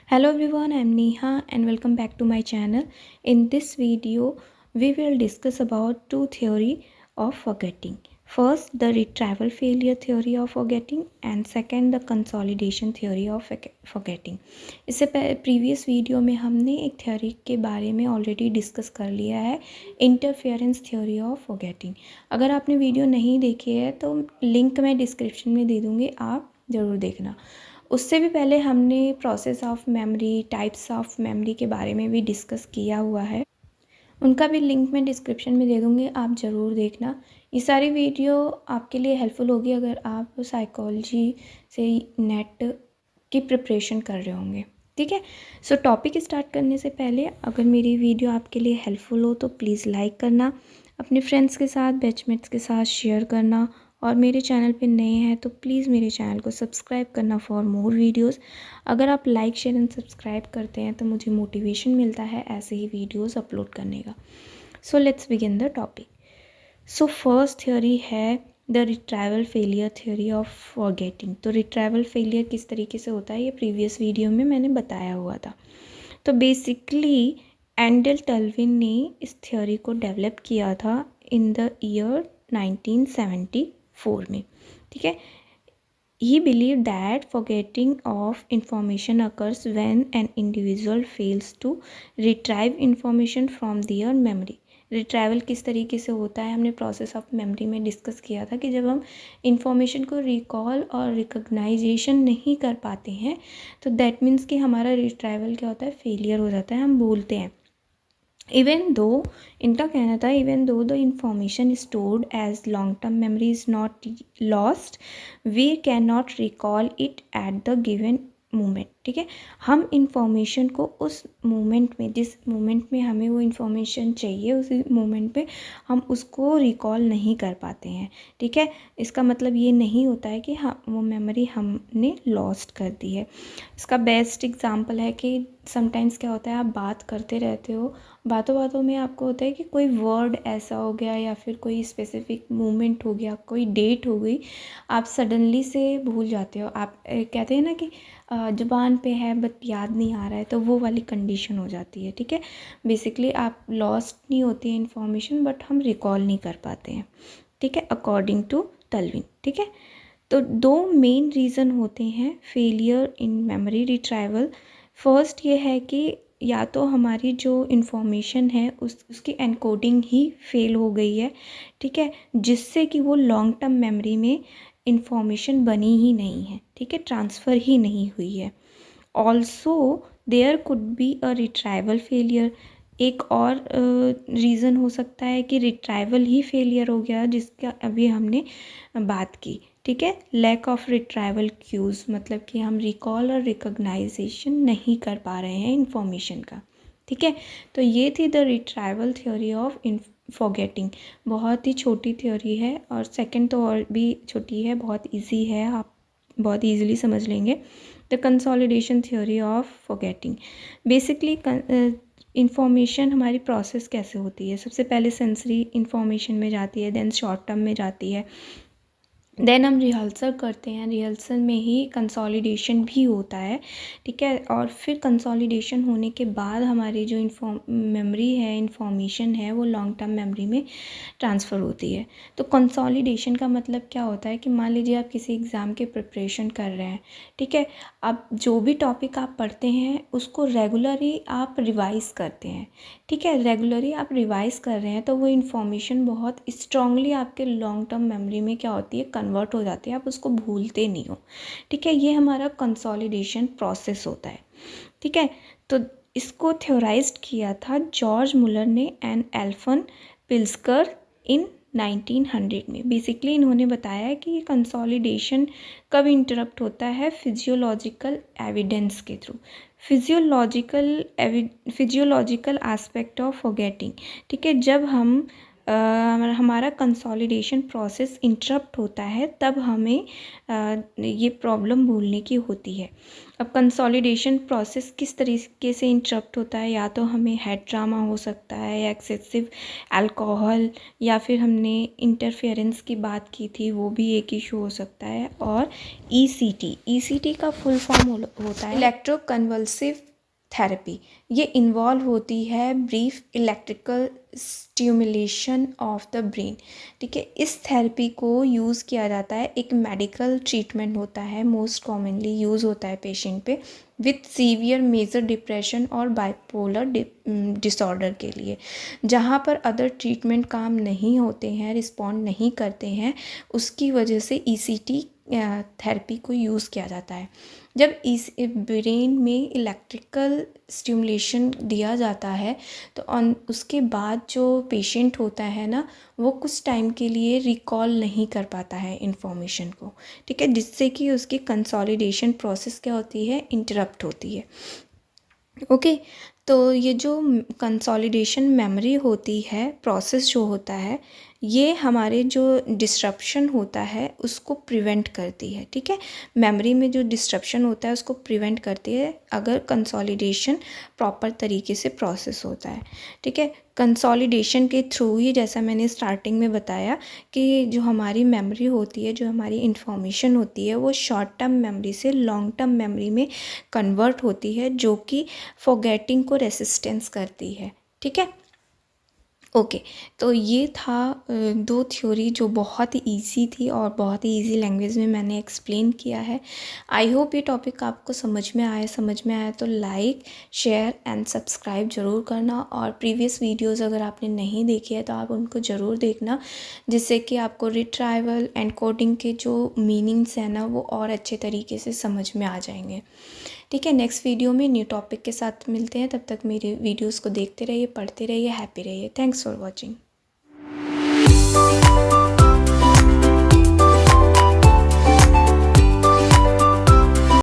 Hello everyone, I am Neha and welcome back to my channel. In this video, we will discuss about two theory of forgetting. First, the retrieval failure theory of forgetting and second, the consolidation theory of forgetting. इससे previous video में हमने एक theory के बारे में already discuss कर लिया है, इंटरफेरेंस थ्योरी ऑफ फॉरगेटिंग। अगर आपने वीडियो नहीं देखी है तो लिंक मैं डिस्क्रिप्शन में दे दूँगी, आप ज़रूर देखना। उससे भी पहले हमने process of memory, types of memory के बारे में भी डिस्कस किया हुआ है, उनका भी लिंक मैं डिस्क्रिप्शन में दे दूँगी, आप ज़रूर देखना। ये सारी वीडियो आपके लिए हेल्पफुल होगी अगर आप साइकोलॉजी से नेट की प्रिपरेशन कर रहे होंगे। ठीक है, सो टॉपिक स्टार्ट करने से पहले अगर मेरी वीडियो आपके लिए हेल्पफुल हो तो प्लीज़ लाइक करना, अपने फ्रेंड्स के साथ, बैचमेट्स के साथ शेयर करना और मेरे चैनल पे नए हैं तो प्लीज़ मेरे चैनल को सब्सक्राइब करना फॉर मोर वीडियोस। अगर आप लाइक, शेयर एंड सब्सक्राइब करते हैं तो मुझे मोटिवेशन मिलता है ऐसे ही वीडियोस अपलोड करने का। So let's begin the topic. So first theory है the retrieval failure theory of forgetting. तो रिट्राइवल फेलियर किस तरीके से होता है ये प्रीवियस वीडियो में मैंने बताया हुआ था। तो बेसिकली एंडल टल्विन ने इस थ्योरी को डेवलप किया था इन द ईयर 1974 में। ठीक है, he believed that forgetting of information occurs when an individual fails to retrieve information from their memory. Retrieval किस तरीके से होता है हमने प्रोसेस ऑफ मेमोरी में डिस्कस किया था कि जब हम इंफॉर्मेशन को रिकॉल और रिकॉग्नाइजेशन नहीं कर पाते हैं तो दैट मीन्स कि हमारा रिट्राइवल क्या होता है, फेलियर हो जाता है, हम भूलते हैं। इवन दो इनका कहना था even though the information stored as long term memory is not lost, we can not recall it at the given moment. ठीक है, हम इंफॉर्मेशन को उस मोमेंट में, जिस मोमेंट में हमें वो इंफॉर्मेशन चाहिए उसी मोमेंट पे हम उसको रिकॉल नहीं कर पाते हैं। ठीक है, इसका मतलब ये नहीं होता है कि हाँ वो मेमोरी हमने लॉस्ट कर दी है। इसका बेस्ट एग्जांपल है कि समटाइम्स क्या होता है, आप बात करते रहते हो, बातों बातों में आपको होता है कि कोई वर्ड ऐसा हो गया या फिर कोई स्पेसिफिक मोमेंट हो गया, कोई डेट हो गई, आप सडनली से भूल जाते हो। आप कहते हैं ना कि ज़ुबान पे है बट याद नहीं आ रहा है, तो वो वाली कंडीशन हो जाती है। ठीक है, बेसिकली आप लॉस्ट नहीं होती है इन्फॉर्मेशन बट हम रिकॉल नहीं कर पाते हैं। ठीक है, अकॉर्डिंग टू टल्विन। ठीक है, तो दो मेन रीज़न होते हैं failure in memory retrieval. First ये है कि या तो हमारी जो इन्फॉर्मेशन है उसकी एनकोडिंग ही फेल हो गई है। ठीक है, जिससे कि वो लॉन्ग टर्म मेमोरी में इन्फॉर्मेशन बनी ही नहीं है। ठीक है, ट्रांसफ़र ही नहीं हुई है। Also there could be a retrieval failure. एक और रीज़न हो सकता है कि रिट्राइवल ही फेलियर हो गया जिसका अभी हमने बात की। ठीक है, लैक ऑफ रिट्राइवल क्यूज़, मतलब कि हम रिकॉल और रिकॉग्नाइजेशन नहीं कर पा रहे हैं इन्फॉर्मेशन का। ठीक है, तो ये थी the retrieval theory of forgetting. बहुत ही छोटी थ्योरी है और सेकंड तो और भी छोटी है, बहुत इजी है, आप बहुत इजीली समझ लेंगे। The consolidation theory of forgetting. Basically information हमारी प्रोसेस कैसे होती है, सबसे पहले सेंसरी इन्फॉर्मेशन में जाती है, देन शॉर्ट टर्म में जाती है, देन हम रिहर्सल करते हैं, रिहर्सल में ही कंसोलिडेशन भी होता है। ठीक है, और फिर कंसोलिडेशन होने के बाद हमारी जो मेमोरी है, इंफॉर्मेशन है, वो लॉन्ग टर्म मेमोरी में ट्रांसफ़र होती है। तो कंसोलिडेशन का मतलब क्या होता है कि मान लीजिए आप किसी एग्ज़ाम के प्रिपरेशन कर रहे हैं। ठीक है, अब जो भी टॉपिक आप पढ़ते हैं उसको रेगुलरली आप रिवाइज़ करते हैं। ठीक है, रेगुलरली आप रिवाइज़ कर रहे हैं तो वो इन्फॉर्मेशन बहुत स्ट्रांगली आपके लॉन्ग टर्म मेमोरी में क्या होती है, कन्वर्ट हो जाती है, आप उसको भूलते नहीं हो। ठीक है, ये हमारा कंसोलिडेशन प्रोसेस होता है। ठीक है, तो इसको थ्योराइज्ड किया था जॉर्ज मुलर ने एंड एल्फन पिल्सकर इन 1900 में। बेसिकली इन्होंने बताया कि ये कंसोलिडेशन कब इंटरप्ट होता है, फिजियोलॉजिकल एविडेंस के through, physiological aspect of forgetting. ठीक है, जब हम हमारा कंसोलिडेशन प्रोसेस इंटरप्ट होता है तब हमें ये प्रॉब्लम भूलने की होती है। अब कंसोलिडेशन प्रोसेस किस तरीके से इंटरप्ट होता है, या तो हमें हेड ट्रामा हो सकता है, या एक्सेसिव अल्कोहल, या फिर हमने इंटरफेरेंस की बात की थी वो भी एक इशू हो सकता है, और ईसीटी का फुल फॉर्म होता है इलेक्ट्रोकन्वल्सिव थेरेपी। ये इन्वॉल्व होती है brief electrical stimulation of the brain. ठीक है, इस थेरेपी को यूज़ किया जाता है, एक मेडिकल ट्रीटमेंट होता है, मोस्ट कॉमनली यूज़ होता है पेशेंट पे विथ सीवियर मेजर डिप्रेशन और बाइपोलर डिसऑर्डर के लिए। जहाँ पर अदर ट्रीटमेंट काम नहीं होते हैं, रिस्पॉन्ड नहीं करते हैं, उसकी वजह से ईसीटी थेरेपी को यूज़ किया जाता है। जब इस ब्रेन में इलेक्ट्रिकल स्टिमुलेशन दिया जाता है तो उसके बाद जो पेशेंट होता है ना, वो कुछ टाइम के लिए रिकॉल नहीं कर पाता है इन्फॉर्मेशन को। ठीक है, जिससे कि उसकी कंसोलिडेशन प्रोसेस क्या होती है, इंटरप्ट होती है। ओके, तो ये जो कंसोलिडेशन मेमोरी होती है, प्रोसेस जो होता है, ये हमारे जो डिस्ट्रप्शन होता है उसको प्रिवेंट करती है। ठीक है, मेमोरी में जो डिस्ट्रप्शन होता है उसको प्रिवेंट करती है अगर कंसोलिडेशन प्रॉपर तरीके से प्रोसेस होता है। ठीक है, कंसोलिडेशन के थ्रू ही, जैसा मैंने स्टार्टिंग में बताया, कि जो हमारी मेमोरी होती है, जो हमारी इंफॉर्मेशन होती है, वो शॉर्ट टर्म मेमोरी से लॉन्ग टर्म मेमोरी में कन्वर्ट होती है, जो कि फॉरगेटिंग को रेसिस्टेंस करती है। ठीक है, ओके, तो ये था दो थ्योरी जो बहुत ही ईजी थी और बहुत ही ईजी लैंग्वेज में मैंने एक्सप्लेन किया है। आई होप ये टॉपिक आपको समझ में आया तो लाइक, शेयर एंड सब्सक्राइब ज़रूर करना, और प्रीवियस वीडियोस अगर आपने नहीं देखी है तो आप उनको ज़रूर देखना, जिससे कि आपको रिट्राइवल एंड कोडिंग के जो मीनिंग्स हैं ना, वो और अच्छे तरीके से समझ में आ जाएंगे। ठीक है, नेक्स्ट वीडियो में न्यू टॉपिक के साथ मिलते हैं। तब तक मेरे वीडियोस को देखते रहिए, पढ़ते रहिए, हैप्पी रहिए। Thanks for watching.